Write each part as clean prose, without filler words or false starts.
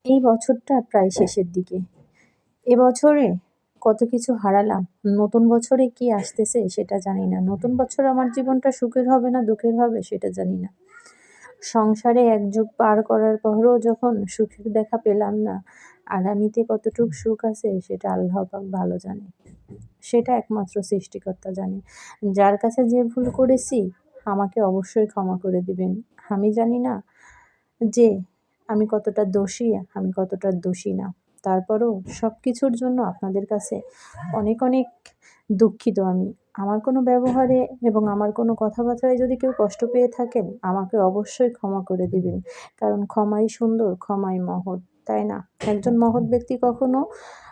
এই বছরটা প্রায় শেষের দিকে। এবছরে কত কিছু হারালাম। নতুন বছরে কি আসতেছে সেটা জানি না। নতুন বছর আমার জীবনটা সুখের হবে না দুঃখের হবে সেটা জানি না। সংসারে এক যুগ পার করার পরও যখন সুখের দেখা পেলাম না, আগামীতে কতটুক সুখ আছে সেটা আল্লাহ পাক ভালো জানে। সেটা একমাত্র সৃষ্টিকর্তা জানে। যার কাছে যে ভুল করেছি আমাকে অবশ্যই ক্ষমা করে দিবেন। আমি জানি না যে আমি কতটা দোষী, আমি কতটা দোষী না। তারপরও সবকিছুর জন্য আপনাদের কাছে অনেক, অনেক দুঃখিত আমি। আমার কোনো ব্যবহারে এবং আমার কোনো কথাবার্তায় যদি কেউ কষ্ট পেয়ে থাকেন, আমাকে অবশ্যই ক্ষমা করে দিবেন। কারণ ক্ষমাই সুন্দর, ক্ষমাই মহৎ, তাই না? একজন মহৎ ব্যক্তি কখনো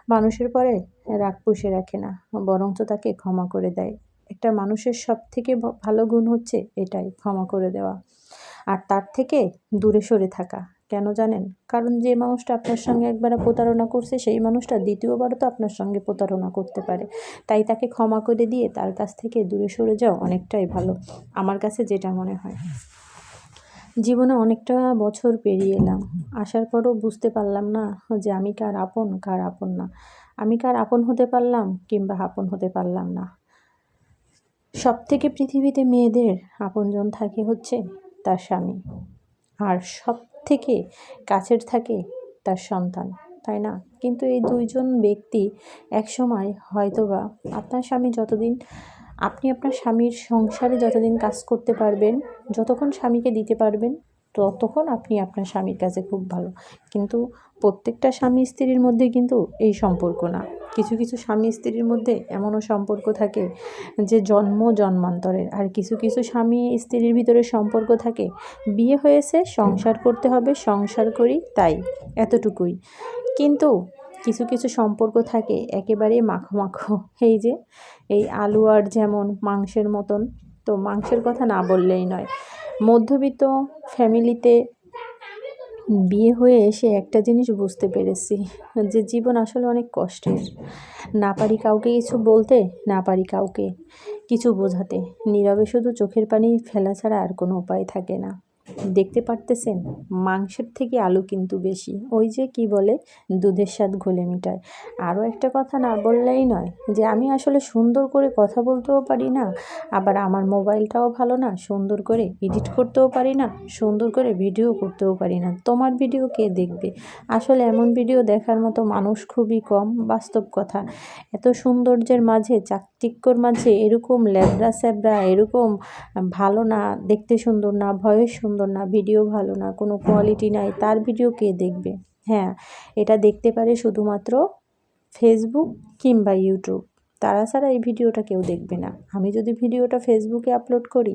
মানুষের পরে রাগ পুষে রাখে না, বরঞ্চ তাকে ক্ষমা করে দেয়। একটা মানুষের সবথেকে ভালো গুণ হচ্ছে এটাই, ক্ষমা করে দেওয়া। আর তার থেকে দূরে সরে থাকা। কেন জানেন? কারণ যে মানুষটা আপনার সঙ্গে একবার প্রতারণা করছে সেই মানুষটা দ্বিতীয়বারও তো আপনার সঙ্গে প্রতারণা করতে পারে। তাই তাকে ক্ষমা করে দিয়ে তার কাছ থেকে দূরে সরে যাওয়া অনেকটাই ভালো। আমার কাছে যেটা মনে হয়। জীবনে অনেকটা বছর পেরিয়ে এলাম। আসার পরও বুঝতে পারলাম না যে আমি কার আপন, কার আপন না। আমি কার আপন হতে পারলাম কিংবা আপন হতে পারলাম না। সবথেকে পৃথিবীতে মেয়েদের আপনজন থাকে হচ্ছে তার স্বামী। আর সবথেকে কাছের থাকে তার সন্তান, তাই না? কিন্তু এই ২ জন ব্যক্তি একসময় হয়তোবা আপনার স্বামী যতদিন আপনি আপনার স্বামীর সংসারে যতদিন কাজ করতে পারবেন, যতক্ষণ স্বামীকে দিতে পারবেন, ততক্ষণ আপনি আপনার স্বামীর কাছে খুব ভালো। কিন্তু প্রত্যেকটা স্বামী স্ত্রীর মধ্যে কিন্তু এই সম্পর্ক না। কিছু, কিছু স্বামী স্ত্রীর মধ্যে এমনও সম্পর্ক থাকে যে জন্মান্তরের। আর কিছু, কিছু স্বামী স্ত্রীর ভিতরে সম্পর্ক থাকে বিয়ে হয়েছে, সংসার করতে হবে, সংসার করি তাই, এতটুকুই। কিন্তু কিছু, কিছু সম্পর্ক থাকে একেবারেই মাখো, মাখো। এই যে এই আলু আর যেমন মাংসের মতন, তো মাংসের কথা না বললেই নয়। মধ্যবিত্ত ফ্যামিলিতে বিয়ে হয়ে এসে একটা জিনিস বুঝতে পেরেছি যে জীবন আসলে অনেক কষ্টের। না পারি কাউকে কিছু বলতে, না পারি কাউকে কিছু বোঝাতে। নীরবে শুধু চোখের পানি ফেলা ছাড়া আর কোনো উপায় থাকে না। দেখতে পারতেছেন মাংসের থেকে আলু কিন্তু বেশি। ওই যে কি বলে দুধের স্বাদ ঘোলে মিটায়। আরও একটা কথা না বললেই নয় যে আমি আসলে সুন্দর করে কথা বলতেও পারি না, আবার আমার মোবাইলটাও ভালো না, সুন্দর করে এডিট করতেও পারি না, সুন্দর করে ভিডিও করতেও পারি না। তোমার ভিডিও কে দেখবে? আসলে এমন ভিডিও দেখার মতো মানুষ খুবই কম, বাস্তব কথা। এত সৌন্দর্যের মাঝে, চাকচিক্যর মাঝে এরকম ল্যাবড়া স্যাবড়া, এরকম ভালো না, দেখতে সুন্দর না, ভয়েস সুন্দর না, ভিডিও ভালো না, কোনো কোয়ালিটি নাই, তার ভিডিও কে দেখবে? হ্যাঁ, এটা দেখতে পারে শুধুমাত্র ফেসবুক কিংবা ইউটিউব। তারা ছাড়া এই ভিডিওটা কেউ দেখবে না। আমি যদি ভিডিওটা ফেসবুকে আপলোড করি,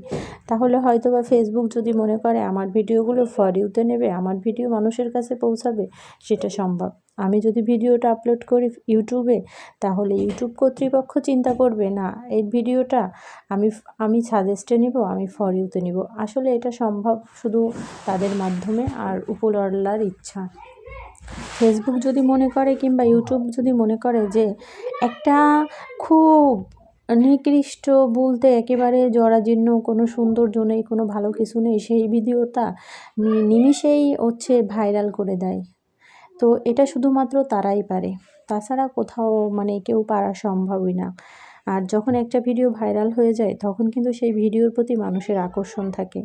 তাহলে হয়তোবা ফেসবুক যদি মনে করে আমার ভিডিওগুলো ফর ইউতে নেবে, আমার ভিডিও মানুষের কাছে পৌঁছাবে, সেটা সম্ভব। আমি যদি ভিডিওটা আপলোড করি ইউটিউবে, তাহলে ইউটিউব কর্তৃপক্ষ চিন্তা করবে না এই ভিডিওটা আমি আমি সাজেস্টে নিব, আমি ফর ইউতে নিব। আসলে এটা সম্ভব শুধু তাদের মাধ্যমে আর উপরওয়ালার ইচ্ছা। ফেসবুক যদি মনে করে কিংবা ইউটিউব যদি মনে করে যে একটা খুব নিকৃষ্ট বলতে একেবারে জরাজীর্ণ, কোনো সৌন্দর্য নেই, কোনো ভালো কিছু নেই, সেই ভিডিওটা নিমিষেই হচ্ছে ভাইরাল করে দেয়। তো এটা শুধুমাত্র তারাই পারে, তাছাড়া কোথাও মানে কেউ পারা সম্ভবই না। আর যখন একটা ভিডিও ভাইরাল হয়ে যায় তখন কিন্তু সেই ভিডিওর প্রতি মানুষের আকর্ষণ থাকে।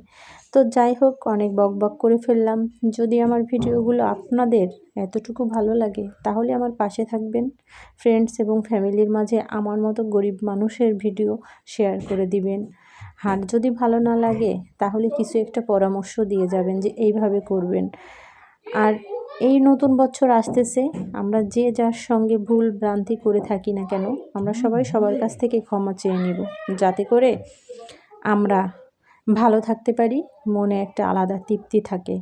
তো যাই হোক, অনেক বকবক করে ফেললাম। যদি আমার ভিডিওগুলো আপনাদের এতটুকু ভালো লাগে তাহলে আমার পাশে থাকবেন, ফ্রেন্ডস এবং ফ্যামিলির মাঝে আমার মতো গরিব মানুষের ভিডিও শেয়ার করে দিবেন। আর যদি ভালো না লাগে তাহলে কিছু একটা পরামর্শ দিয়ে যাবেন যে এইভাবে করবেন। আর এই নতুন বছর আসতেছে, আমরা যে যার সঙ্গে ভুল ভ্রান্তি করে থাকি না কেন, আমরা সবাই সবার কাছ থেকে ক্ষমা চেয়ে নেব, যাতে করে আমরা ভালো থাকতে পারি, মনে একটা আলাদা তৃপ্তি থাকে।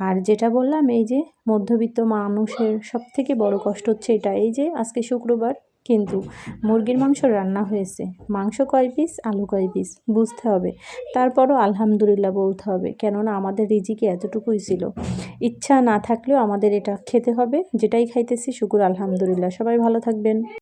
আর যেটা বললাম, এই যে মধ্যবিত্ত মানুষের সবথেকে বড় কষ্ট হচ্ছে এটা, এই যে আজকে শুক্রবার কিন্তু মুরগির মাংস রান্না হয়েছে, মাংস কয় পিস, আলু কয় পিস বুঝতে হবে, তারপরও আলহামদুলিল্লাহ বলতে হবে, কেননা আমাদের রিজিকে এতটুকুই ছিল। ইচ্ছা না থাকলেও আমাদের এটা খেতে হবে, যেটাই খাইতেছি শুকুর আলহামদুলিল্লাহ। সবাই ভালো থাকবেন।